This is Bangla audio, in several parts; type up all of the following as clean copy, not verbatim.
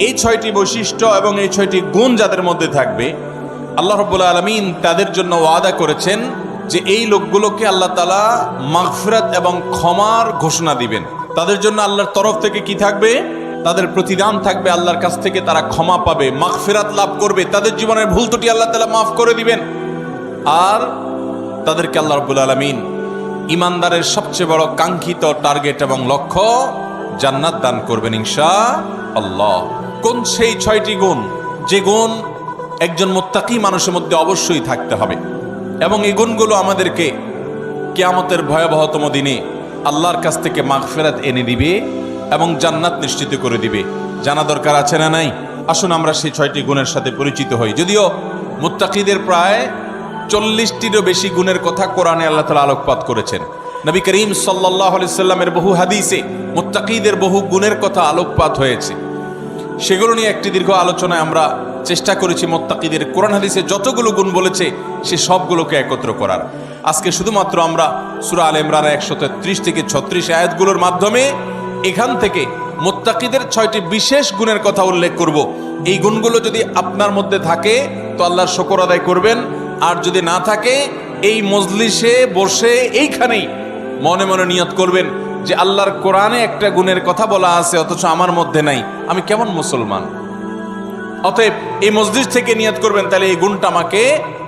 এই 6টি বৈশিষ্ট্য এবং এই 6টি গুণ যাদের মধ্যে থাকবে, আল্লাহ রাব্বুল আলামিন তাদের জন্য ওয়াদা করেছেন যে এই লোকগুলোকে আল্লাহ তাআলা মাগফিরাত এবং ক্ষমার ঘোষণা দিবেন। তাদের জন্য আল্লাহর তরফ থেকে কি থাকবে? তাদের প্রতিদান থাকবে, আল্লাহর কাছ থেকে তারা ক্ষমা পাবে, মাগফিরাত লাভ করবে, তাদের জীবনের ভুল ত্রুটি আল্লাহ তাআলা মাফ করে দিবেন। আর তাদেরকে আল্লাহ রাব্বুল আলামিন ইমানদারের সবচেয়ে বড় কাঙ্ক্ষিত টার্গেট এবং লক্ষ্য জান্নাত দান করবেন ইনশাআল্লাহ। কোন সেই 6টি গুণ, যে গুণ একজন মুত্তাকি মানুষের মধ্যে অবশ্যই থাকতে হবে, এবং এই গুণগুলো আমাদেরকে কিয়ামতের ভয়াবহতম দিনে আল্লাহর কাছ থেকে মাগফিরাত এনে দিবে এবং জান্নাত নিশ্চিত করে দিবে। জানা দরকার আছে না নাই? আসুন আমরা সেই 6টি গুণের সাথে পরিচিত হই। যদিও মুত্তাকিদের প্রায় 40টিরও বেশি গুণের কথা কোরআনে আল্লাহ তাআলা আলোকপাত করেছেন। নবী করিম সাল্লাল্লাহু আলাইহি সাল্লামের বহু হাদিসে মুত্তাকিদের বহু গুণের কথা আলোকপাত হয়েছে। সেগুলো নিয়ে একটি দীর্ঘ আলোচনায় আমরা চেষ্টা করেছি মুত্তাকিদের কোরআন হাদিসে যতগুলো গুণ বলেছে সে সবগুলোকে একত্র করার। আজকে শুধুমাত্র আমরা সূরা আলে ইমরানের 133 থেকে 36 আয়াতগুলোর মাধ্যমে এখান থেকে মুত্তাকিদের 6টি বিশেষ গুণের কথা উল্লেখ করব। এই গুণগুলো যদি আপনার মধ্যে থাকে তো আল্লাহর শুকর আদায় করবেন, আর যদি না থাকে এই মজলিসে বসে এইখানেই মনে মনে নিয়ত করবেন যে আল্লাহর কোরআনে একটা গুণের কথা বলা আছে অথচ আমার মধ্যে নাই, আমি কেমন মুসলমান। অতএব এই মজলিস থেকে নিয়ত করবেন, তাহলে এই গুণটা আমাকে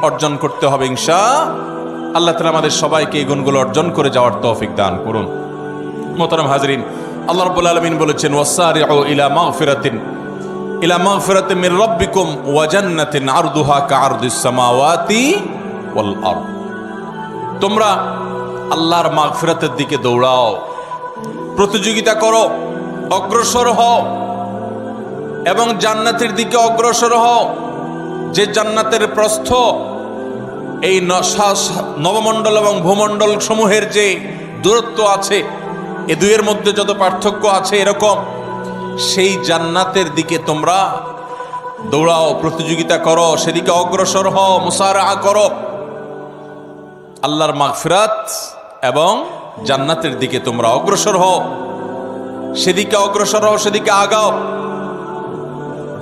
অর্জন করতে হবে ইনশাআল্লাহ। আল্লাহ তাআলা আমাদের সবাইকে এই গুণগুলো অর্জন করে যাওয়ার তৌফিক দান করুন। মোহতারাম হাজরিন, আল্লাহ রাব্বুল আলামিন বলেছেন ওয়াসারিউ ইলা মাগফিরাতিন মির রাব্বিকুম ওয়া জান্নাতিন আরদুহা কাআরদিস সামাওয়াতি ওয়াল আরদ। তোমরা আল্লাহর মাগফিরাতের দিকে দৌড়াও, প্রতিযোগিতা করো, অগ্রসর হও এবং জান্নাতের দিকে অগ্রসর হও। যে জান্নাতের প্রস্থ এই নবমণ্ডল এবং ভূমণ্ডল সমূহের যে দূরত্ব আছে, এ দুয়ের মধ্যে যত পার্থক্য আছে এরকম, সেই জান্নাতের দিকে তোমরা দৌড়াও, প্রতিযোগিতা করো, সেদিকে অগ্রসর হও, মুসারাআ করো। আল্লাহর মাগফিরাত এবং জান্নাতের দিকে তোমরা অগ্রসর হও, সেদিকে অগ্রসর হও, সেদিকে আগাও।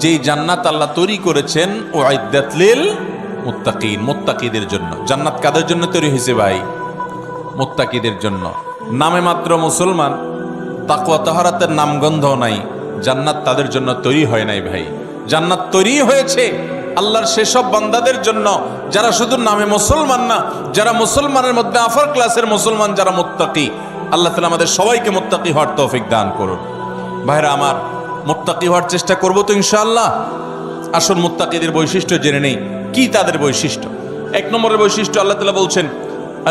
যেই জান্নাত আল্লাহ তৈরি করেছেন উইদ্দাত লিল মুত্তাকিন, মুত্তাকিদের জন্য। জান্নাত কাদের জন্য তৈরি হয়েছে ভাই? মুত্তাকিদের জন্য। নামে মাত্র মুসলমান, তাকওয়া তাহারাতের নামগন্ধ নাই, জান্নাত তাদের জন্য তৈরি হয় নাই ভাই। জান্নাত তৈরি হয়েছে আল্লাহর সেসব বান্দাদের জন্য যারা শুধু নামে মুসলমান না, যারা মুসলমানের মধ্যে আফার ক্লাসের মুসলমান, যারা মুত্তাকি। আল্লাহ তাআলা আমাদের সবাইকে মুত্তাকি হওয়ার তৌফিক দান করুন। ভাইরা আমার, মুত্তাকি হওয়ার চেষ্টা করব তো ইনশাআল্লাহ। আসুন মুত্তাকিদের বৈশিষ্ট্য জেনে নেই। কি তাদের বৈশিষ্ট্য? 1 নম্বরের বৈশিষ্ট্য আল্লাহ তাআলা বলছেন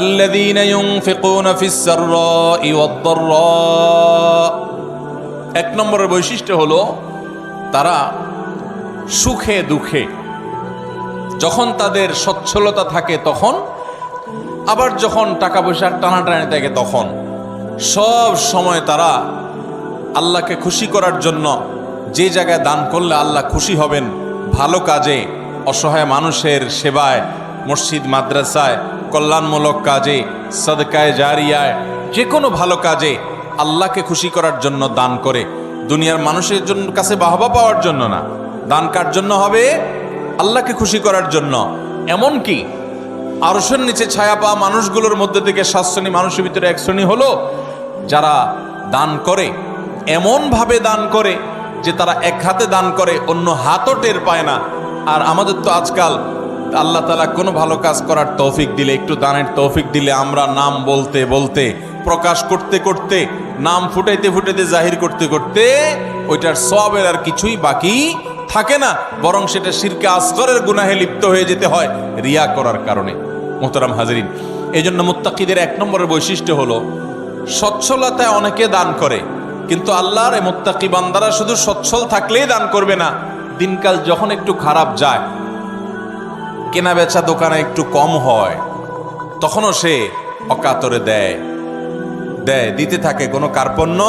আল্লাযীনা ইউনফিকুনা ফিস সাররাই ওয়াদ-দাররা। 1 নম্বরের বৈশিষ্ট্য হলো তারা সুখে দুঃখে, যখন তাদের সচ্ছলতা থাকে তখন, আবার যখন টাকা পয়সার টানাটানি থাকে তখন, সব সময় তারা আল্লাহকে খুশি করার জন্য যে জায়গায় দান করলে আল্লাহ খুশি হবেন, ভালো কাজে, অসহায় মানুষের সেবায়, মসজিদ মাদ্রাসায়, কল্যাণমূলক কাজে, সাদকায়ে জারিয়ায়, যে কোনো ভালো কাজে আল্লাহকে খুশি করার জন্য দান করে। দুনিয়ার মানুষের জন্য কাছে বাহবা পাওয়ার জন্য না, দান কার জন্য হবে? আল্লাহকে খুশি করার জন্য। এমনকি আরশের নিচে ছায়া পাওয়া মানুষগুলোর মধ্যে থেকে 7 শ্রেণী মানুষের ভিতরে 1 শ্রেণী হলো যারা দান করে, এমনভাবে দান করে যে তারা এক হাতে দান করে, অন্য হাতও টের পায় না। আর আমাদের তো আজকাল আল্লাহ তাআলা কোনো ভালো কাজ করার তৌফিক দিলে, একটু দানের তৌফিক দিলে, আমরা নাম বলতে বলতে, প্রকাশ করতে করতে, নাম ফুটাইতে ফুটাইতে, জাহির করতে করতে ওইটার সওয়াবের আর কিছুই বাকি থাকে না, বরং সেটা শিরকে আসগরের গুনাহে লিপ্ত হয়ে যেতে হয় রিয়া করার কারণে। মোহতারাম হাজরিন, এই জন্য মুত্তাকিদের 1 নম্বরের বৈশিষ্ট্য হলো সচ্ছলতায় অনেকে দান করে, কিন্তু আল্লাহর এই মুত্তাকি বান্দারা শুধু সচ্ছল থাকলেই দান করবে না, দিনকাল যখন একটু খারাপ যায়, কেনা বেচা দোকানে একটু কম হয়, তখনও সে অকাতরে দেয়, দিতে থাকে, কোনো কার্পণ্য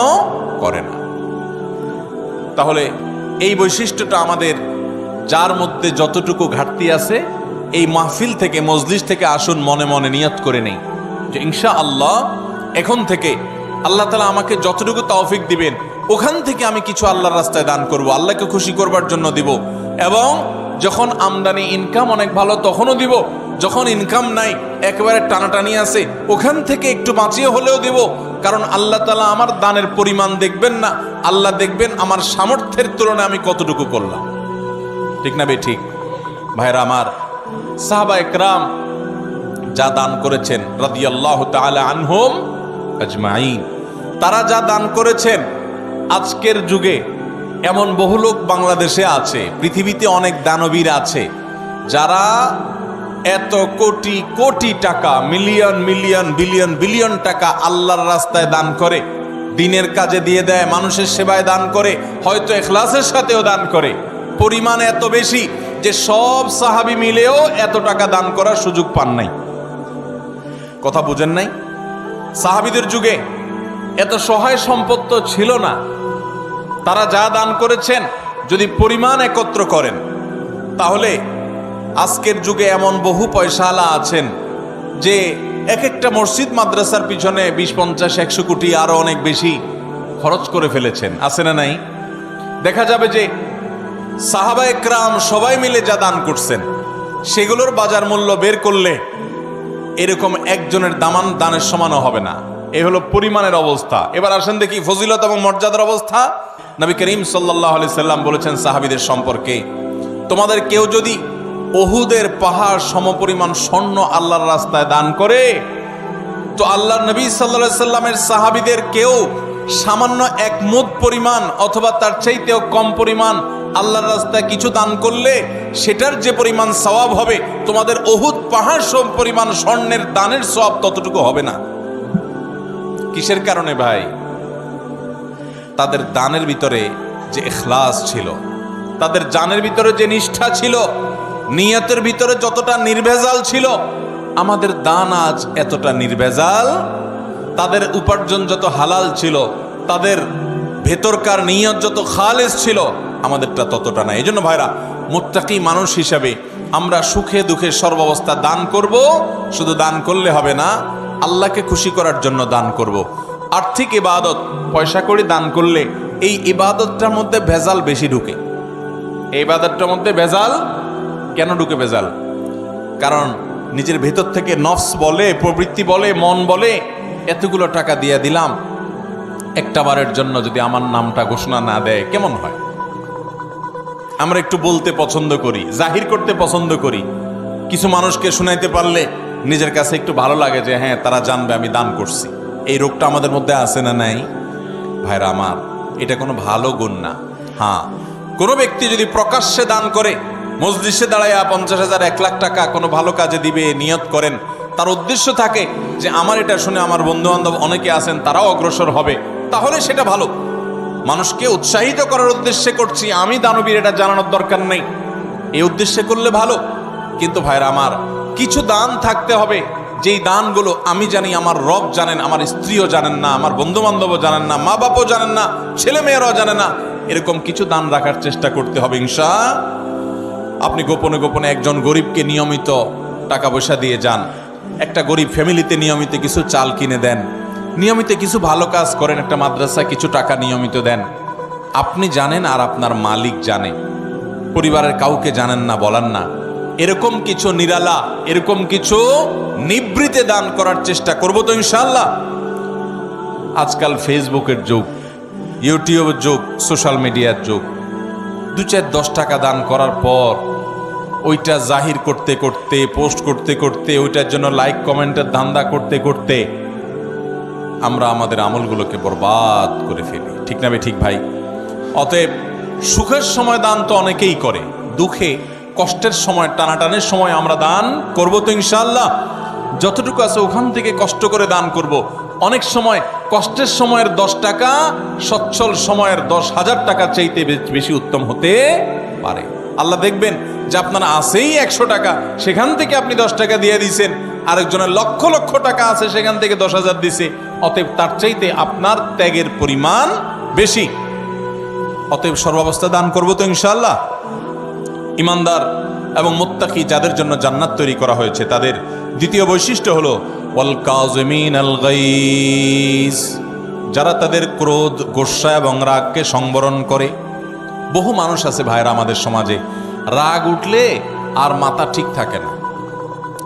করে না। তাহলে এই বৈশিষ্ট্যটা আমাদের, যার মধ্যে যতটুকু ঘাটতি আছে, এই মাহফিল থেকে, মজলিস থেকে আসুন মনে মনে নিয়ত করে নেই যে ইনশাআল্লাহ এখন থেকে আল্লাহ তাআলা আমাকে যতটুকু তৌফিক দিবেন, ওখান থেকে আমি কিছু আল্লাহর রাস্তায় দান করব, আল্লাহকে খুশি করবার জন্য দিব। এবং যখন আমদানি ইনকাম অনেক ভালো তখনও দিব, যখন ইনকাম নাই একেবারে টানাটানি আছে ওখান থেকে একটু বাঁচিয়ে হলেও দিব। কারণ আল্লাহ তাআলা আমার দানের পরিমাণ দেখবেন না, আল্লাহ দেখবেন আমার সামর্থ্যের তুলনায় আমি কতটুকু করলাম। ঠিক না বে ঠিক? ভাইরা আমার, সাহাবা একরাম যা দান করেছেন রাদিয়াল্লাহু তাআলা আনহুম আজমাইন, তারা যা দান করেছেন, আজকের যুগে এমন বহু লোক বাংলাদেশে আছে, পৃথিবীতে অনেক দানবীর আছে যারা এত কোটি কোটি টাকা, মিলিয়ন মিলিয়ন বিলিয়ন বিলিয়ন টাকা আল্লাহর রাস্তায় দান করে, দিনের কাজে দিয়ে দেয়, মানুষের সেবায় দান করে, হয়তো ইখলাসের সাথেও দান করে। পরিমাণ এত বেশি যে সব সাহাবী মিলেও এত টাকা দান করার সুযোগ পান নাই। কথা বুঝেন নাই? সাহাবীদের যুগে এত সহায় সম্পদ ছিল না। তারা যা দান করেছেন যদি পরিমাণ একত্র করেন, তাহলে আজকের যুগে এমন বহু পয়সাওয়ালা আছেন যে এক একটা মসজিদ মাদ্রাসার পিছনে 20-50-100 কোটি আরো অনেক বেশি খরচ করে ফেলেছেন। আছে না নাই? দেখা যাবে যে সাহাবা একরাম সবাই মিলে যা দান করছেন সেগুলোর বাজার মূল্য বের করলে এরকম একজনের দানের সমানও হবে না। এই হলো পরিমাণের অবস্থা। এবার আসেন দেখি ফজিলত এবং মর্যাদার অবস্থা। নবী করিম সাল্লাল্লাহু আলাইহি সাল্লাম বলেছেন সাহাবীদের সম্পর্কে, তোমাদের কেউ যদি উহুদের পাহাড় সমপরিমাণ স্বর্ণ আল্লাহর রাস্তায় দান করে, তো আল্লাহর নবী সাল্লাল্লাহু আলাইহি সাল্লামের সাহাবীদের কেউ সামান্য 1 মুদ পরিমাণ অথবা তার চাইতেও কম পরিমাণ আল্লাহর রাস্তায় কিছু দান করলে সেটার যে পরিমাণ সওয়াব হবে, তোমাদের উহুদ পাহাড় সম পরিমাণ স্বর্ণের দানের সওয়াব ততটুকু হবে না। কিসের কারণে ভাই? তাদের দানের ভিতরে যে ইখলাস ছিল, তাদের জানের ভিতরে যে নিষ্ঠা ছিল, নিয়তের ভিতরে যতটা নির্ভেজাল ছিল, আমাদের দান আজ এতটা নির্ভেজাল। তাদের উপার্জন যত হালাল ছিল, তাদের ভেতরকার নিয়ত যত খালেস ছিল, আমাদেরটা ততটা না। এই জন্য ভাইরা, মুত্তাকি মানুষ হিসাবে আমরা সুখে দুঃখে সর্বাবস্থা দান করব। শুধু দান করলে হবে না, আল্লাহকে খুশি করার জন্য দান করব। আর্থিক ইবাদত পয়সা করে দান করলে এই ইবাদতটার মধ্যে ভেজাল বেশি ঢুকে। এই ইবাদতটার মধ্যে ভেজাল কেন ঢুকে? ভেজাল কারণ নিজের ভেতর থেকে নফস বলে, প্রবৃত্তি বলে, মন বলে, এতগুলো টাকা দিয়ে দিলাম, একটা বারের জন্য যদি আমার নামটা ঘোষণা না দেয় কেমন হয়? আমরা একটু বলতে পছন্দ করি, জাহির করতে পছন্দ করি। কিছু মানুষকে শুনাইতে পারলে নিজের কাছে একটু ভালো লাগে যে হ্যাঁ, তারা জানবে আমি দান করছি। এই রোগটা আমাদের মধ্যে আছে না নাই? ভাইরা আমার, এটা কোনো ভালো গুণ না। হ্যাঁ, কোনো ব্যক্তি যদি প্রকাশ্যে দান করে, মজলিসে দাঁড়াইয়া 50,000 1 লাখ টাকা কোনো ভালো কাজে দিবে নিয়ত করেন, তার উদ্দেশ্য থাকে যে আমার এটা শুনে আমার বন্ধু বান্ধব অনেকে আছেন তারাও অগ্রসর হবে, তাহলে সেটা ভালো। মানুষকে উৎসাহিত করার উদ্দেশ্যে করছি, আমি দানবীর এটা জানানোর দরকার নেই, এই উদ্দেশ্যে করলে ভালো। কিন্তু ভাইরা আমার, কিছু দান থাকতে হবে যেই দানগুলো আমি জানি, আমার রব জানেন, আমার স্ত্রীও জানেন না, আমার বন্ধু বান্ধবও জানেন না, মা বাপও জানেন না, ছেলে মেয়েরাও জানে না। এরকম কিছু দান রাখার চেষ্টা করতে হবে ইনশাআল্লাহ। আপনি গোপনে গোপনে একজন গরিবকে নিয়মিত টাকা পয়সা দিয়ে যান, একটা গরিব ফ্যামিলিতে নিয়মিত কিছু চাল কিনে দেন, নিয়মিত কিছু ভালো কাজ করেন, একটা মাদ্রাসায় কিছু টাকা নিয়মিত দেন। আপনি জানেন আর আপনার মালিক জানে, পরিবারের কাউকে জানেন না, বলান না। এরকম কিছু নিরালা, এরকম কিছু নিবৃতে দান করার চেষ্টা করব তো ইনশাআল্লাহ। আজকাল ফেসবুকের যুগ, ইউটিউবের যুগ, সোশ্যাল মিডিয়ার যুগ। 2-4-10 টাকা দান করার পর ওইটা জাহির করতে করতে, পোস্ট করতে করতে, ওইটার জন্য লাইক কমেন্টের ধান্দা করতে করতে আমরা আমাদের আমলগুলোকে বরবাদ করে ফেলি। ঠিক না ঠিক ভাই? অতএব সুখের সময় দান তো অনেকেই করে, দুঃখে কষ্টের সময়, টানাটানের সময় আমরা দান করব তো ইনশাআল্লাহ। যতটুকু আছে ওখান থেকে কষ্ট করে দান করব। অনেক সময় কষ্টের সময়ের 10 টাকা সচ্ছল সময়ের 10,000 টাকা চাইতে বেশি উত্তম হতে পারে। আল্লাহ দেখবেন যে আপনার আছেই 100 টাকা, সেখান থেকে আপনি 10 টাকা দিয়ে দিয়েছেন, আরেকজনের লক্ষ লক্ষ টাকা আছে, সেখান থেকে 10,000 দিছে। অতএব তার চাইতে আপনার ত্যাগের পরিমাণ বেশি। অতএব সর্বাবস্থা দান করব তো ইনশাআল্লাহ। ইমানদার এবং মুত্তাকি যাদের জন্য জান্নাত তৈরি করা হয়েছে, তাদের দ্বিতীয় বৈশিষ্ট্য হলো ওয়াল কাযিমিনাল গাইজ, যারা তাদের ক্রোধ, গোস্বা এবং রাগকে সংবরণ করে। বহু মানুষ আছে ভাইরা আমাদের সমাজে, রাগ উঠলে আর মাথা ঠিক থাকে না,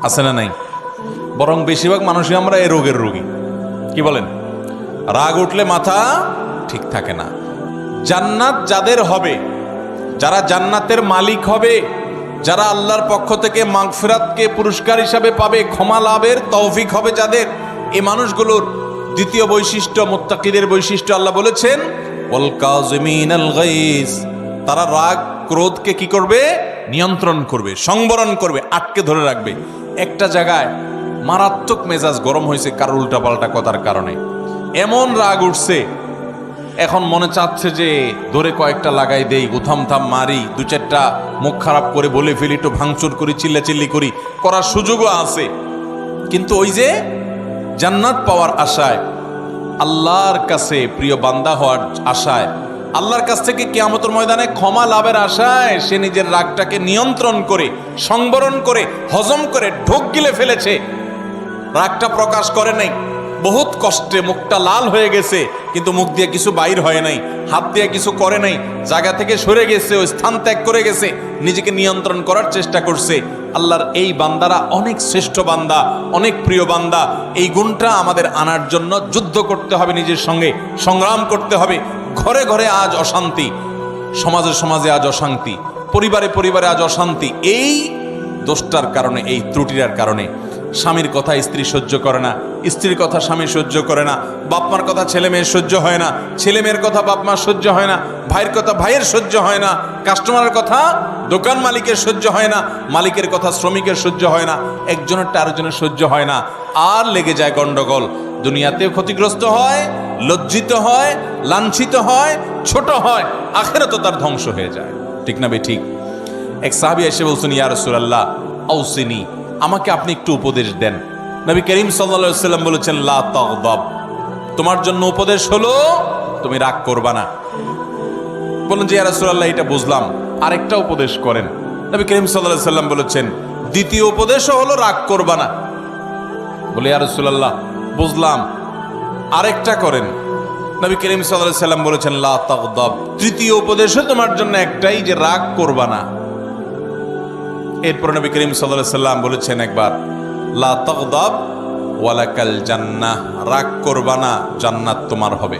আছে না নাই? বরং বেশিরভাগ মানুষই আমরা এ রোগের রোগী। কি বলেন? রাগ উঠলে মাথা ঠিক থাকে না। জান্নাত যাদের হবে, যারা জান্নাতের মালিক হবে, যারা আল্লাহর পক্ষ থেকে মাগফিরাতকে পুরস্কার হিসাবে পাবে, ক্ষমা লাভের তৌফিক হবে যাদের, এই মানুষগুলোর দ্বিতীয় বৈশিষ্ট্য, মুত্তাকিদের বৈশিষ্ট্য আল্লাহ বলেছেন ওয়াল কাযিমিনাল গাইজ। তারা রাগ ক্রোধকে কি করবে? নিয়ন্ত্রণ করবে, সংবরণ করবে, আটকে ধরে রাখবে। একটা জায়গায় মারাত্মক মেজাজ গরম হয়েছে কারোর উল্টাপাল্টা কথার কারণে, এমন রাগ উঠছে, এখন মনে চাচ্ছে যে ধরে কয়েকটা লাগাই দেই, উথাম থাম মারি, দু চারটা মুখ খারাপ করে বলে ফেলি, একটু ভাঙচুর করি, চিল্লাচিল্লি করি, করার সুযোগও আছে। কিন্তু ওই যে জান্নাত পাওয়ার আশায়, আল্লাহর কাছে প্রিয় বান্দা হওয়ার আশায়, আল্লাহর কাছ থেকে কিয়ামতের ময়দানে ক্ষমা লাভের আশায় সে নিজের রাগটাকে নিয়ন্ত্রণ করে, সংবরণ করে, হজম করে ঢোক গিলে ফেলেছে। রাগটা প্রকাশ করে নাই, বহুত কষ্টে মুখটা লাল হয়ে গেছে, কিন্তু মুখ দিয়ে কিছু বাইর হয় নাই, হাত দিয়ে কিছু করে নাই, জায়গা থেকে সরে গেছে, ওই স্থান ত্যাগ করে গেছে, নিজেকে নিয়ন্ত্রণ করার চেষ্টা করছে। আল্লাহর এই বান্দারা অনেক শ্রেষ্ঠ বান্দা, অনেক প্রিয় বান্দা। এই গুণটা আমাদের আনার জন্য যুদ্ধ করতে হবে, নিজের সঙ্গে সংগ্রাম করতে হবে। ঘরে ঘরে আজ অশান্তি, সমাজে সমাজে আজ অশান্তি, পরিবারে পরিবারে আজ অশান্তি। এই দোষটার কারণে, এই ত্রুটির কারণে স্বামীর কথা স্ত্রী সহ্য করে না, স্ত্রীর কথা স্বামী সহ্য করে না, বাপ মার কথা ছেলে মেয়ের সহ্য হয় না, ছেলে মেয়ের কথা বাপ মার সহ্য হয় না, ভাইয়ের কথা ভাইয়ের সহ্য হয় না, কাস্টমারের কথা দোকান মালিকের সহ্য হয় না, মালিকের কথা শ্রমিকের সহ্য হয় না, একজনেরটা আরেকজনের সহ্য হয় না, আর লেগে যায় গন্ডগোল। দুনিয়াতেও ক্ষতিগ্রস্ত হয়, লজ্জিত হয়, লাঞ্ছিত হয়, ছোট হয়, আখিরাতে তার ধ্বংস হয়ে যায়। ঠিক না বে ঠিক? এক সাহাবী এসে বলছেন, ইয়া রাসূলুল্লাহ আউসিনি, আমাকে আপনি একটু উপদেশ দেন। নবী করিম সাল্লাল্লাহু আলাইহি ওয়াসাল্লাম বলেছেন, লা তাগদাব, তোমার জন্য উপদেশ হলো তুমি রাগ করবা না। বলেন যে ইয়া রাসূলুল্লাহ এটা বুঝলাম, আরেকটা উপদেশ করেন। নবী করিম সাল্লাল্লাহু আলাইহি ওয়াসাল্লাম বলেছেন, দ্বিতীয় উপদেশও হলো রাগ করবা না। বলে ইয়া রাসূলুল্লাহ বুঝলাম, আরেকটা করেন। নবী করিম সাল্লাল্লাহু আলাইহি ওয়াসাল্লাম বলেছেন, লা তাগদাব, তৃতীয় উপদেশও তোমার জন্য একটাই, যে রাগ করবা না। এরপর নবী করিম সাল্লাল্লাহু আলাইহি ওয়াসাল্লাম বলেছেন একবার, লা তাগদাব ওয়ালাকাল জান্নাহ, রাগ করবা না, জান্নাত তোমার হবে।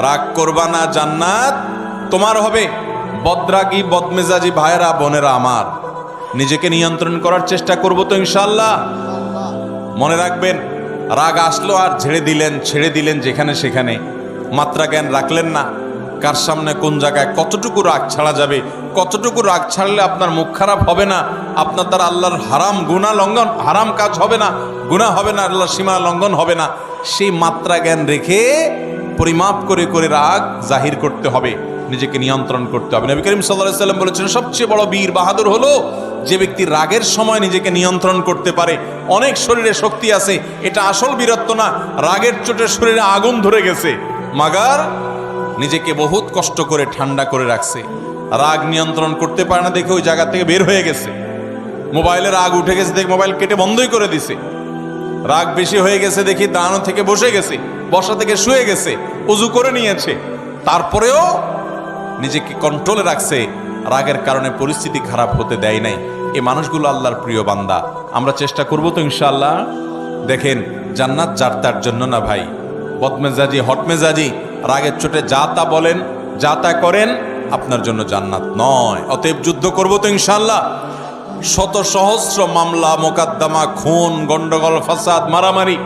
রাগ করবা না, জান্নাত তোমার হবে। বদরাগী বদমেজাজি ভাইয়েরা বোনেরা আমার, নিজেকে নিয়ন্ত্রণ করার চেষ্টা করব তো ইনশাআল্লাহ। মনে রাখবেন, রাগ আসলো আর ছেড়ে দিলেন যেখানে সেখানে, মাত্রা জ্ঞান রাখলেন না। কার সামনে কোন জায়গায় কতটুকু রাগ ছাড়া যাবে, কতটুকু রাগ ছাড়লে আপনার মুখ খারাপ হবে না, আপনার দ্বারা আল্লাহর হারাম গুনাহ লঙ্ঘন, হারাম কাজ হবে না, গুনাহ হবে না, আল্লাহর সীমা লঙ্ঘন হবে না, সেই মাত্রা জ্ঞান রেখে পরিমাপ করে করে রাগ জাহির করতে হবে, নিজেকে নিয়ন্ত্রণ করতে হবে। নবী করিম সাল্লাল্লাহু আলাইহি ওয়াসাল্লাম বলেছেন, সবচেয়ে বড় বীর বাহাদুর হলো যে ব্যক্তি রাগের সময় নিজেকে নিয়ন্ত্রণ করতে পারে। অনেক শরীরে শক্তি আছে, এটা আসল বীরত্ব না, রাগের চোটে শরীরে আগুন ধরে গেছে, মাগার নিজেকে বহুত কষ্ট করে ঠান্ডা করে রাখছে। রাগ নিয়ন্ত্রণ করতে পারে না দেখে ওই জায়গা থেকে বের হয়ে গেছে, মোবাইলে রাগ উঠে গেছে দেখে মোবাইল কেটে বন্ধই করে দিছে। রাগ বেশি হয়ে গেছে দেখি দাঁড়ানো থেকে বসে গেছে, বসা থেকে শুয়ে গেছে, উজু করে নিয়েছে, তারপরেও নিজেকে কন্ট্রোলে রাখছে, রাগের কারণে পরিস্থিতি খারাপ হতে দেয় নাই। এই মানুষগুলো আল্লাহর প্রিয় বান্দা। আমরা চেষ্টা করব তো ইনশাআল্লাহ। দেখেন, জান্নাত যার তার জন্য না ভাই। বদমেজাজি, হটমেজাজি, রাগের চোটে যা তা বলেন, যা তা করেন, আপনার জন্য জান্নাত নয়। অতএব যুদ্ধ করব তো ইনশাআল্লাহ। শত সহস্র মামলা মোকদ্দমা, খুন, গন্ডগোল, ফাসাদ, মারামারি,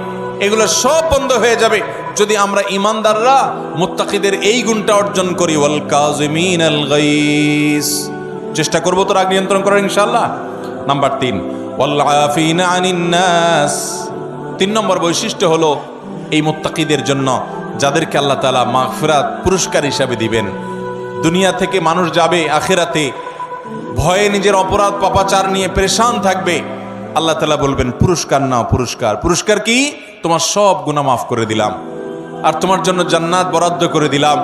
এগুলো সব বন্ধ হয়ে যাবে যদি আমরা ইমানদাররা মুত্তাকিদের এই গুণটা অর্জন করি, ওয়াল কাযিমিনাল গাইজ। চেষ্টা করব তো রাগ নিয়ন্ত্রণ করার ইনশাআল্লাহ। নাম্বার 3, ওয়াল আফিনা আনিন নাস। 3 নম্বর বৈশিষ্ট্য হলো এই মুত্তাকিদের জন্য, যাদেরকে আল্লাহ তাআলা মাগফিরাত পুরস্কার হিসাবে দিবেন। দুনিয়া থেকে মানুষ যাবে আখিরাতে ভয়ে নিজের অপরাধ পাপাচার নিয়ে পেরেশান থাকবে। আল্লাহ তাআলা বলবেন, পুরস্কার নাও, পুরস্কার। পুরস্কার কি? তোমার সব গুনাহ মাফ করে দিলাম, আর তোমার জন্য জান্নাত বরাদ্দ করে দিলাম।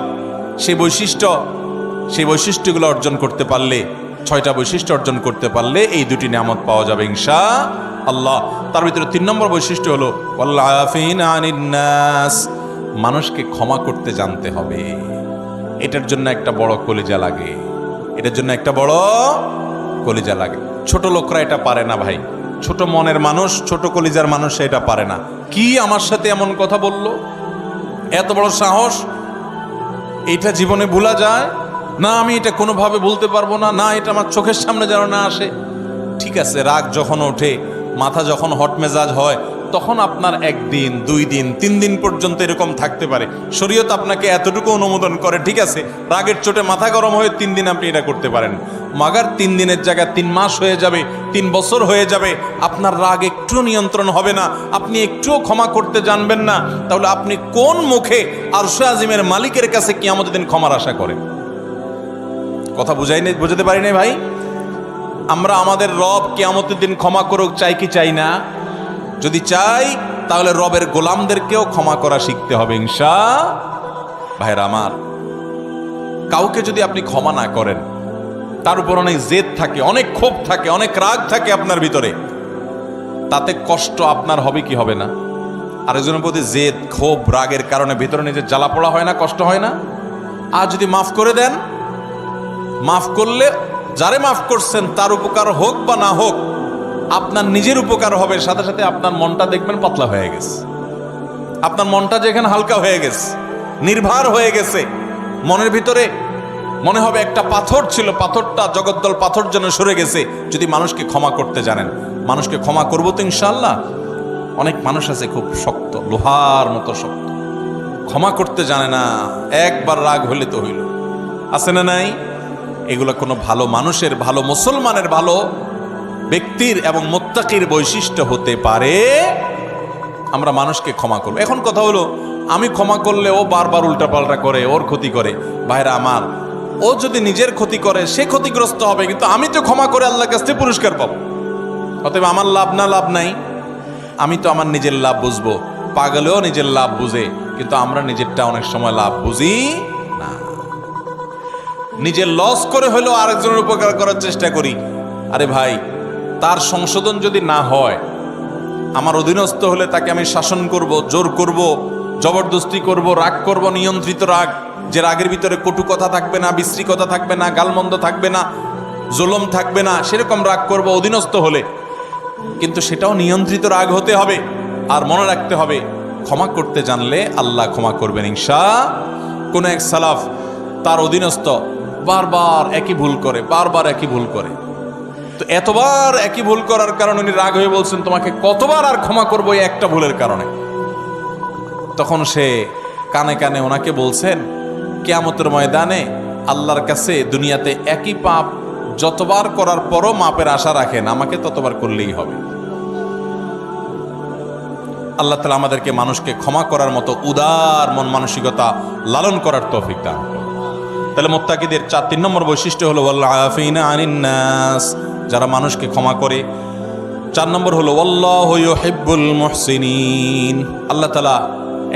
সেই বৈশিষ্ট্যগুলো অর্জন করতে পারলে, 6টা বৈশিষ্ট্য অর্জন করতে পারলে এই 2টি নিয়ামত পাওয়া যাবে ইনশাআল্লাহ। তার ভিতরে 3 নম্বর বৈশিষ্ট্য হলো ওয়াল আফিনা আনিন নাস। মানুষকে ক্ষমা করতে জানতে হবে। এটার জন্য একটা বড় কলিজা লাগে, এটার জন্য একটা বড় কলিজা লাগে। ছোট লোকরা এটা পারে না ভাই, ছোট মনের মানুষ, ছোট কলিজার মানুষ এটা পারে না। কি আমার সাথে এমন কথা বলল, এত বড় সাহস, এইটা জীবনে ভোলা যায় না? আমি এটা কোনোভাবে বলতে পারবো না, না এটা আমার চোখের সামনে যেন না আসে। ঠিক আছে, রাগ যখন ওঠে, মাথা যখন হট মেজাজ হয়, তখন আপনার 1 দিন 2 দিন 3 দিন পর্যন্ত এরকম থাকতে পারে। শরীয়ত আপনাকে এতটুকু অনুমোদন করে, ঠিক আছে, রাগের চোটে মাথা গরম হয়ে 3 দিন আপনি এটা করতে পারেন। মাগার 3 দিনের জায়গায় 3 মাস হয়ে যাবে, 3 বছর হয়ে যাবে, আপনার রাগ একটুও নিয়ন্ত্রণ হবে না, আপনি একটুও ক্ষমা করতে জানবেন না, তাহলে আপনি কোন মুখে আরশে আজিমের মালিকের কাছে কিয়ামতের দিন ক্ষমার আশা করেন? কথা বুঝাতে পারি নাই ভাই? আমরা আমাদের রব কিয়ামতের দিন ক্ষমা করুক চাই কি চাই না? যদি চাই তাহলে রবের গোলামদেরকেও ক্ষমা করা শিখতে হবে ইনশাআল্লাহ। ভাইরা আমার, কাউকে যদি আপনি ক্ষমা না করেন, তার উপর অনেক জেদ থাকে, অনেক ক্ষোভ থাকে, অনেক রাগ থাকে আপনার ভিতরে, তাতে কষ্ট আপনার হবে কি হবে না? আরেকজনের প্রতি জেদ, ক্ষোভ, রাগের কারণে ভিতরে নিজের জ্বালা পোড়া হয় না, কষ্ট হয় না? আর যদি মাফ করে দেন, মাফ করলে যারে মাফ করছেন তার উপকার হোক বা না হোক, আপনার নিজের উপকার হবে, সাথে সাথে আপনার মনটা দেখবেন পাতলা হয়ে গেছে, আপনার মনটা যেখানে হালকা হয়ে গেছে, নির্ভার হয়ে গেছে, মনের ভিতরে মনে হবে একটা পাথর ছিল, পাথরটা জগদ্দল পাথর যেন সরে গেছে। যদি মানুষকে ক্ষমা করতে জানেন, মানুষকে ক্ষমা করবো তো ইনশাআল্লাহ। অনেক মানুষ আছে খুব শক্ত, লোহার মতো শক্ত, ক্ষমা করতে জানে না, একবার রাগ হলে তো হইল, আছে না নাই? এগুলো কোনো ভালো মানুষের, ভালো মুসলমানের, ভালো ব্যক্তির এবং মুত্তাকির বৈশিষ্ট্য হতে পারে। আমরা মানুষকে ক্ষমা করব। এখন কথা হলো, আমি ক্ষমা করলে ও বারবার উল্টাপাল্টা করে, ওর ক্ষতি করে। ভাইরা আমার, ও যদি নিজের ক্ষতি করে সে ক্ষতিগ্রস্ত হবে, কিন্তু আমি তো ক্ষমা করে আল্লাহর কাছ থেকে পুরস্কার পাবো। অতএব আমার লাভ না লাভ নাই, আমি তো আমার নিজের লাভ বুঝবো। পাগলেও নিজের লাভ বুঝে, কিন্তু আমরা নিজেরটা অনেক সময় লাভ বুঝি না। নিজের লস করে হলেও আরেকজনের উপকার করার চেষ্টা করি। আরে ভাই, তার সংশোধন যদি না হয়, আমার অধীনস্থ হলে তাকে আমি শাসন করব, জোর করব, জবরদস্তি করব, রাগ করব, নিয়ন্ত্রিত রাগ, যে রাগের ভিতরে কটু কথা থাকবে না, বিশ্রী কথা থাকবে না, গালমন্দ থাকবে না, জুলুম থাকবে না, সেরকম রাগ করব অধীনস্থ হলে। কিন্তু সেটাও নিয়ন্ত্রিত রাগ হতে হবে। আর মনে রাখতে হবে, ক্ষমা করতে জানলে আল্লাহ ক্ষমা করবেন ইনশাআল্লাহ। কোন এক সালাফ, তার অধীনস্থ বারবার একই ভুল করে, বারবার একই ভুল করে, তো এতবার একই ভুল করার কারণে উনি রাগ হয়ে বলছেন, তোমাকে কতবার আর ক্ষমা করবো এই একটা ভুলের কারণে? তখন সে কানে কানে ওনাকে বলছেন, কিয়ামতের ময়দানে আল্লাহর কাছে দুনিয়াতে একই পাপ যতবার করার পরও মাপের আশা রাখেন, আমাকে ততবার করলেই হবে। আল্লাহ তাআলা আমাদেরকে মানুষকে ক্ষমা করার মতো উদার মন মানসিকতা লালন করার তৌফিক দান করুন। তাহলে মুত্তাকিদের 3 নম্বর বৈশিষ্ট্য হলো ওয়াল্লাফিনা আনিন নাস, যারা মানুষকে ক্ষমা করে। 4 নম্বর হলো আল্লাহু ইউহিব্বুল মুহসিনিন, আল্লাহ তাআলা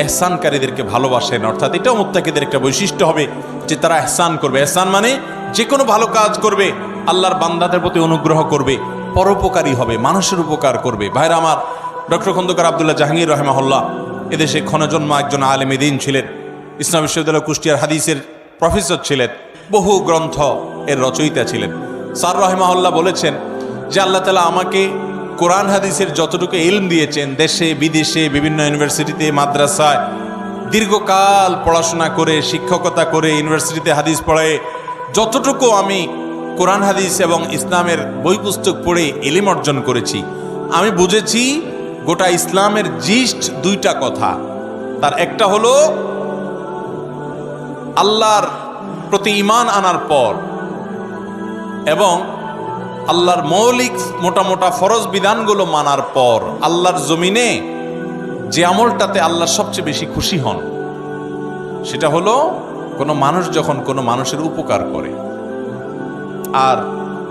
ইহসানকারীদেরকে ভালোবাসেন। অর্থাৎ এটাও মুত্তাকিদের একটা বৈশিষ্ট্য হবে যে তারা ইহসান করবে। ইহসান মানে যে কোনো ভালো কাজ করবে, আল্লাহর বান্দাদের প্রতি অনুগ্রহ করবে, পরোপকারী হবে, মানুষের উপকার করবে। ভাইরা আমার, ডক্টর খন্দকার আব্দুল্লাহ জাহাঙ্গীর রাহিমাহুল্লাহ এদেশে ক্ষণজন্মা একজন আলেম দ্বীন ছিলেন, ইসলাম বিশ্ববিদ্যালয় কুষ্টিয়ার হাদিসের প্রফেসর ছিলেন, বহু গ্রন্থ এর রচয়িতা ছিলেন। স্যার রাহিমাহুল্লাহ বলেছেন যে আল্লাহ তাআলা আমাকে কোরআন হাদিসের যতটুকু ইলম দিয়েছেন, দেশে বিদেশে বিভিন্ন ইউনিভার্সিটিতে, মাদ্রাসায় দীর্ঘকাল পড়াশোনা করে, শিক্ষকতা করে, ইউনিভার্সিটিতে হাদিস পড়ায়, যতটুকু আমি কোরআন হাদিস এবং ইসলামের বই পুস্তক পড়ে ইলম অর্জন করেছি, আমি বুঝেছি গোটা ইসলামের জিস্ট 2টা কথা। তার একটা হলো আল্লাহর প্রতি ঈমান আনার পর এবং আল্লাহর মৌলিক মোটা মোটা ফরজ বিধানগুলো মানার পর আল্লাহর জমিনে যে আমলটাতে আল্লাহ সবচেয়ে বেশি খুশি হন, সেটা হলো কোনো মানুষ যখন কোনো মানুষের উপকার করে। আর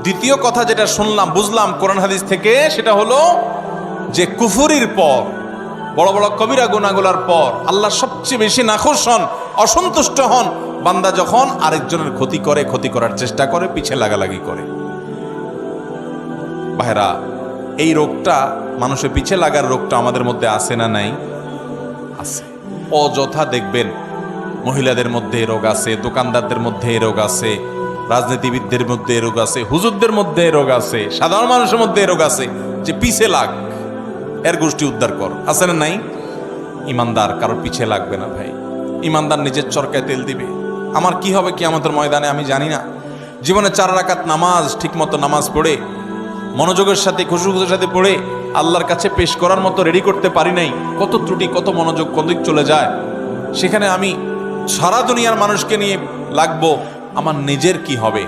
দ্বিতীয় কথা যেটা শুনলাম, বুঝলাম কোরআন হাদিস থেকে, সেটা হলো যে কুফরির পর, বড় বড় কবিরা গুনাহগুলোর পর আল্লাহ সবচেয়ে বেশি নাখুশ হন, অসন্তুষ্ট হন বান্দা যখন আরেকজনের ক্ষতি করে, ক্ষতি করার চেষ্টা করে, পিছে লাগালাগি করে। ভাইরা, এই রোগটা, মানুষের পিছে লাগার রোগটা আমাদের মধ্যে আছে না নাই? আছে। অযথা দেখবেন মহিলাদের মধ্যে এ রোগ আছে, দোকানদারদের মধ্যে এ রোগ আছে, রাজনীতিবিদদের মধ্যে এ রোগ আছে, হুজুরদের মধ্যে এ রোগ আছে, সাধারণ মানুষের মধ্যে এ রোগ আছে যে পিছে লাগ, এর গোষ্ঠী উদ্ধার কর। আছে না নাই? ইমানদার কারোর পিছে লাগবে না ভাই। ইমানদার নিজের চরকায় তেল দিবে। আমার কি হবে কিয়ামতের ময়দানে আমি জানি না। জীবনে 4 রাকাত নামাজ ঠিকমতো নামাজ পড়ে মনোযোগের সাথে খুশুখুশুর সাথে পড়ে আল্লাহর কাছে পেশ করার মতো রেডি করতে পারি নাই। কত ত্রুটি, কত মনোযোগ কদিক চলে যায়। সেখানে আমি সারা দুনিয়ার মানুষকে নিয়ে লাগবো, আমার নিজের কি হবে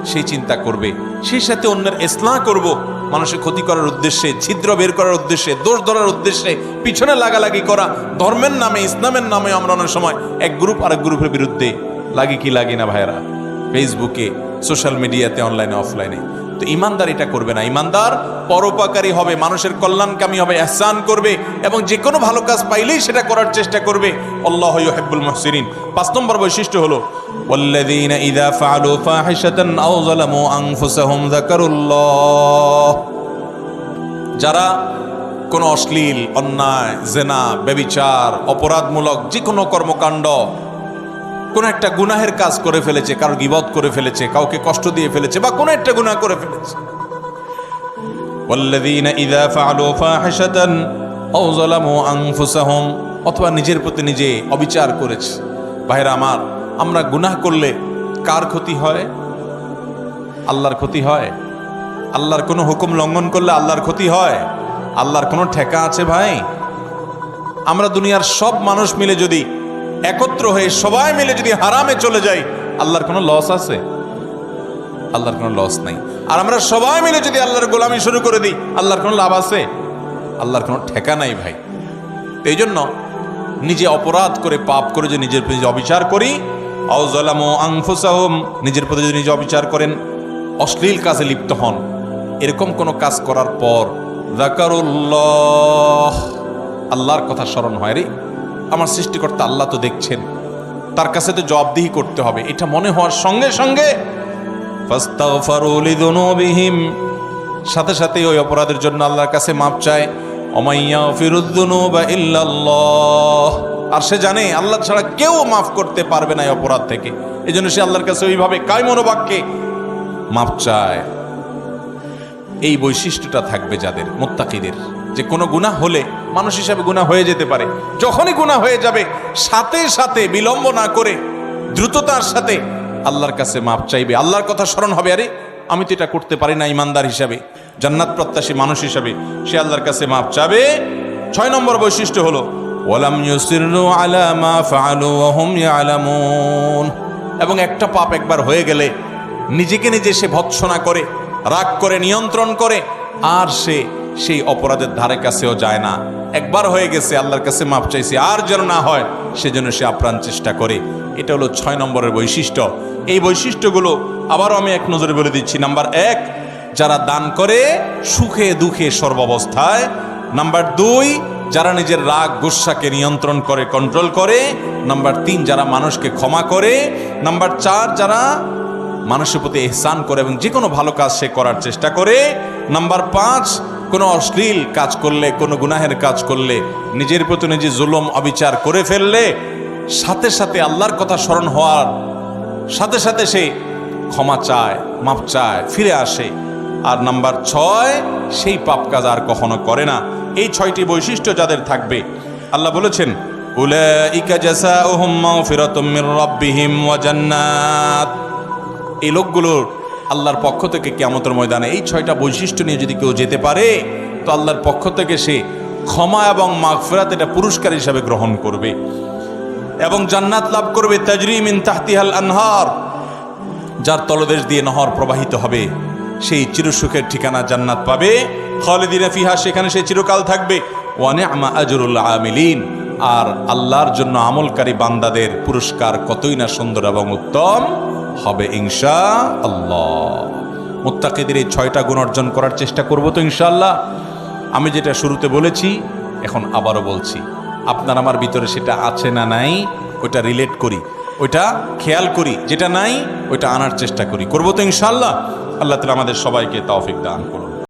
সেই চিন্তা করবে। সেই সাথে অন্যের ইসলাহ করব, মানুষের ক্ষতি করার উদ্দেশ্যে, ছিদ্র বের করার উদ্দেশ্যে, দোষ ধরার উদ্দেশ্যে পিছনে লাগালাগি করা। ধর্মের নামে, ইসলামের নামে আমরা অনেক সময় এক গ্রুপ আরেক গ্রুপের বিরুদ্ধে লাগি কি লাগি না ভাইরা, ফেসবুকে, সোশ্যাল মিডিয়াতে, অনলাইনে, অফলাইনে। তো ইমানদার এটা করবে না। ইমানদার পরোপকারী হবে, মানুষের কল্যাণকামী হবে, ইহসান করবে এবং যে কোনো ভালো কাজ পাইলেই সেটা করার চেষ্টা করবে। আল্লাহু ইউহিব্বুল মুহসিনিন। 5 নম্বর বৈশিষ্ট্য হলো ওয়াল্লাযীনা ইযা ফাআলু ফাহিশাতান আও যালামু আনফুসাহুম যাকারুল্লাহ। যারা কোনো অশ্লীল, অন্যায়, জেনা, ব্যভিচার, অপরাধমূলক যে কোনো কর্মকাণ্ড, কোন একটা গুনাহের কাজ করে ফেলেছে, কারো গীবত করে ফেলেছে, কাউকে কষ্ট দিয়ে ফেলেছে বা কোন একটা গুনাহ করে ফেলেছে। ওয়াল্লাযীনা ইযা ফাআলু ফাহিশাতান আও যালামু আনফুসাহুম, অথবা নিজের প্রতি নিজে অবিচার করেছে। ভাইরা আমার, আমরা গুনাহ করলে কার ক্ষতি হয়? আল্লাহর ক্ষতি হয়। আল্লাহর কোনো হুকুম লঙ্ঘন করলে আল্লাহর ক্ষতি হয়। আল্লাহর কোনো ঠেকা আছে ভাই? আমরা দুনিয়ার সব মানুষ মিলে যদি একত্র হয়ে সবাই মিলে যদি হারামে চলে যাই, আল্লাহর কোনো লস আছে? আল্লাহর কোনো লস নাই। আর আমরা সবাই মিলে যদি আল্লাহর গোলামি শুরু করে দিই, আল্লাহর কোনো লাভ আছে? আল্লাহর কোনো ঠেকা নাই ভাই। এই জন্য নিজে অপরাধ করে, পাপ করে যে নিজের প্রতি অবিচার করি, আও যালামু আনফুসাহুম, নিজের প্রতি যদি নিজে অবিচার করেন, অশ্লীল কাজে লিপ্ত হন, এরকম কোনো কাজ করার পর যাকারুল্লাহ, আল্লাহর কথা স্মরণ হয়, রে আমার সৃষ্টিকর্তা আল্লাহ তো দেখছেন, তার কাছে তো জবাবদিহি করতে হবে। এটা মনে হওয়ার সঙ্গে সঙ্গে ফাস্তাগফারু লিযুনুবিহিম, সাথে সাথে ওই অপরাধের জন্য আল্লাহর কাছে মাপ চায়। ওয়া ইয়াগফিরুয যুনুবা ইল্লাল্লাহ, আর সে জানে আল্লাহ ছাড়া কেউ মাফ করতে পারবে না এই অপরাধ থেকে। এজন্য সে আল্লাহর কাছে ওইভাবে কায় মনোবাক্যে মাপ চায়। এই বৈশিষ্ট্যটা থাকবে যাদের, মুত্তাকিদের, যে কোনো গুনাহ হলে মানুষ হিসাবে গুনাহ হয়ে যেতে পারে, যখনই গুনাহ হয়ে যাবে সাথে সাথে বিলম্ব না করে দ্রুততার সাথে আল্লাহর কাছে মাপ চাইবে। আল্লাহর কথা স্মরণ হবে, আরে আমি তো এটা করতে পারি না, ইমানদার হিসাবে, জান্নাত প্রত্যাশী মানুষ হিসাবে সে আল্লাহর কাছে মাপ চাবে। 6 নম্বর বৈশিষ্ট্য হলো ওয়ালাম ইউসিরু আলা মা ফাআলু ওয়া হুম ইয়ালামুন, এবং একটা পাপ একবার হয়ে গেলে নিজেকে নিজে সে ভৎসনা করে, রাগ করে, নিয়ন্ত্রণ করে, আর সে সেই অপরাধের ধারে কাছেও যায় না। একবার হয়ে গেছে, আল্লাহর কাছে মাপ চাইছে, আর যেন না হয় সেজন্য সে আপ্রাণ চেষ্টা করে। এটা হলো 6 নম্বরের বৈশিষ্ট্য। এই বৈশিষ্ট্যগুলো আবারও আমি এক নজরে বলে দিচ্ছি। নাম্বার 1, যারা দান করে সুখে দুঃখে সর্বাবস্থায়। নাম্বার 2, যারা নিজের রাগ গুসাকে নিয়ন্ত্রণ করে, কন্ট্রোল করে। নাম্বার 3, যারা মানুষকে ক্ষমা করে। নাম্বার 4, যারা মানুষের প্রতি ইহসান করে এবং যে কোনো ভালো কাজ সে করার চেষ্টা করে। নাম্বার 5, কোনো অশ্লীল কাজ করলে, কোনো গুনাহের কাজ করলে, নিজের প্রতি নিজে জুলুম অবিচার করে ফেললে সাথে সাথে আল্লাহর কথা স্মরণ হওয়ার সাথে সাথে সে ক্ষমা চায়, মাপ চায়, ফিরে আসে। আর নাম্বার 6, সেই পাপ কাজ আর কখনো করে না। এই 6টি বৈশিষ্ট্য যাদের থাকবে, আল্লাহ বলেছেন উলাইকা জাযাউহুম মাগফিরাতুম মির রাব্বিহিম ওয়া জান্নাত। এই লোকগুলোর আল্লাহর পক্ষ থেকে কিয়ামতের ময়দানে এই 6টা বৈশিষ্ট্য নিয়ে যদি কেউ যেতে পারে, তো আল্লাহর পক্ষ থেকে সে ক্ষমা এবং মাগফিরাত এটা পুরস্কার হিসাবে গ্রহণ করবে এবং জান্নাত লাভ করবে। তাজরি মিন তাহতিহাল আনহার, যার তলদেশ দিয়ে নহর প্রবাহিত হবে, সেই চিরসুখের ঠিকানা জান্নাত পাবে। খালিদিনা ফিহা, সেখানে সে চিরকাল থাকবে। ওয়া নি'মা আজরুল আমিলিন, আর আল্লাহর জন্য আমলকারী বান্দাদের পুরস্কার কতই না সুন্দর এবং উত্তম হবে ইনশাআল্লাহ। মুত্তাকিদের এই 6টা গুণ অর্জন করার চেষ্টা করব তো ইনশাআল্লাহ। আমি যেটা শুরুতে বলেছি এখন আবারও বলছি, আপনার আমার ভিতরে সেটা আছে না নাই ওইটা রিলেট করি, ওইটা খেয়াল করি, যেটা নাই ওইটা আনার চেষ্টা করি, করবো তো ইনশাআল্লাহ। আল্লাহ তাআলা আমাদের সবাইকে তৌফিক দান করুন।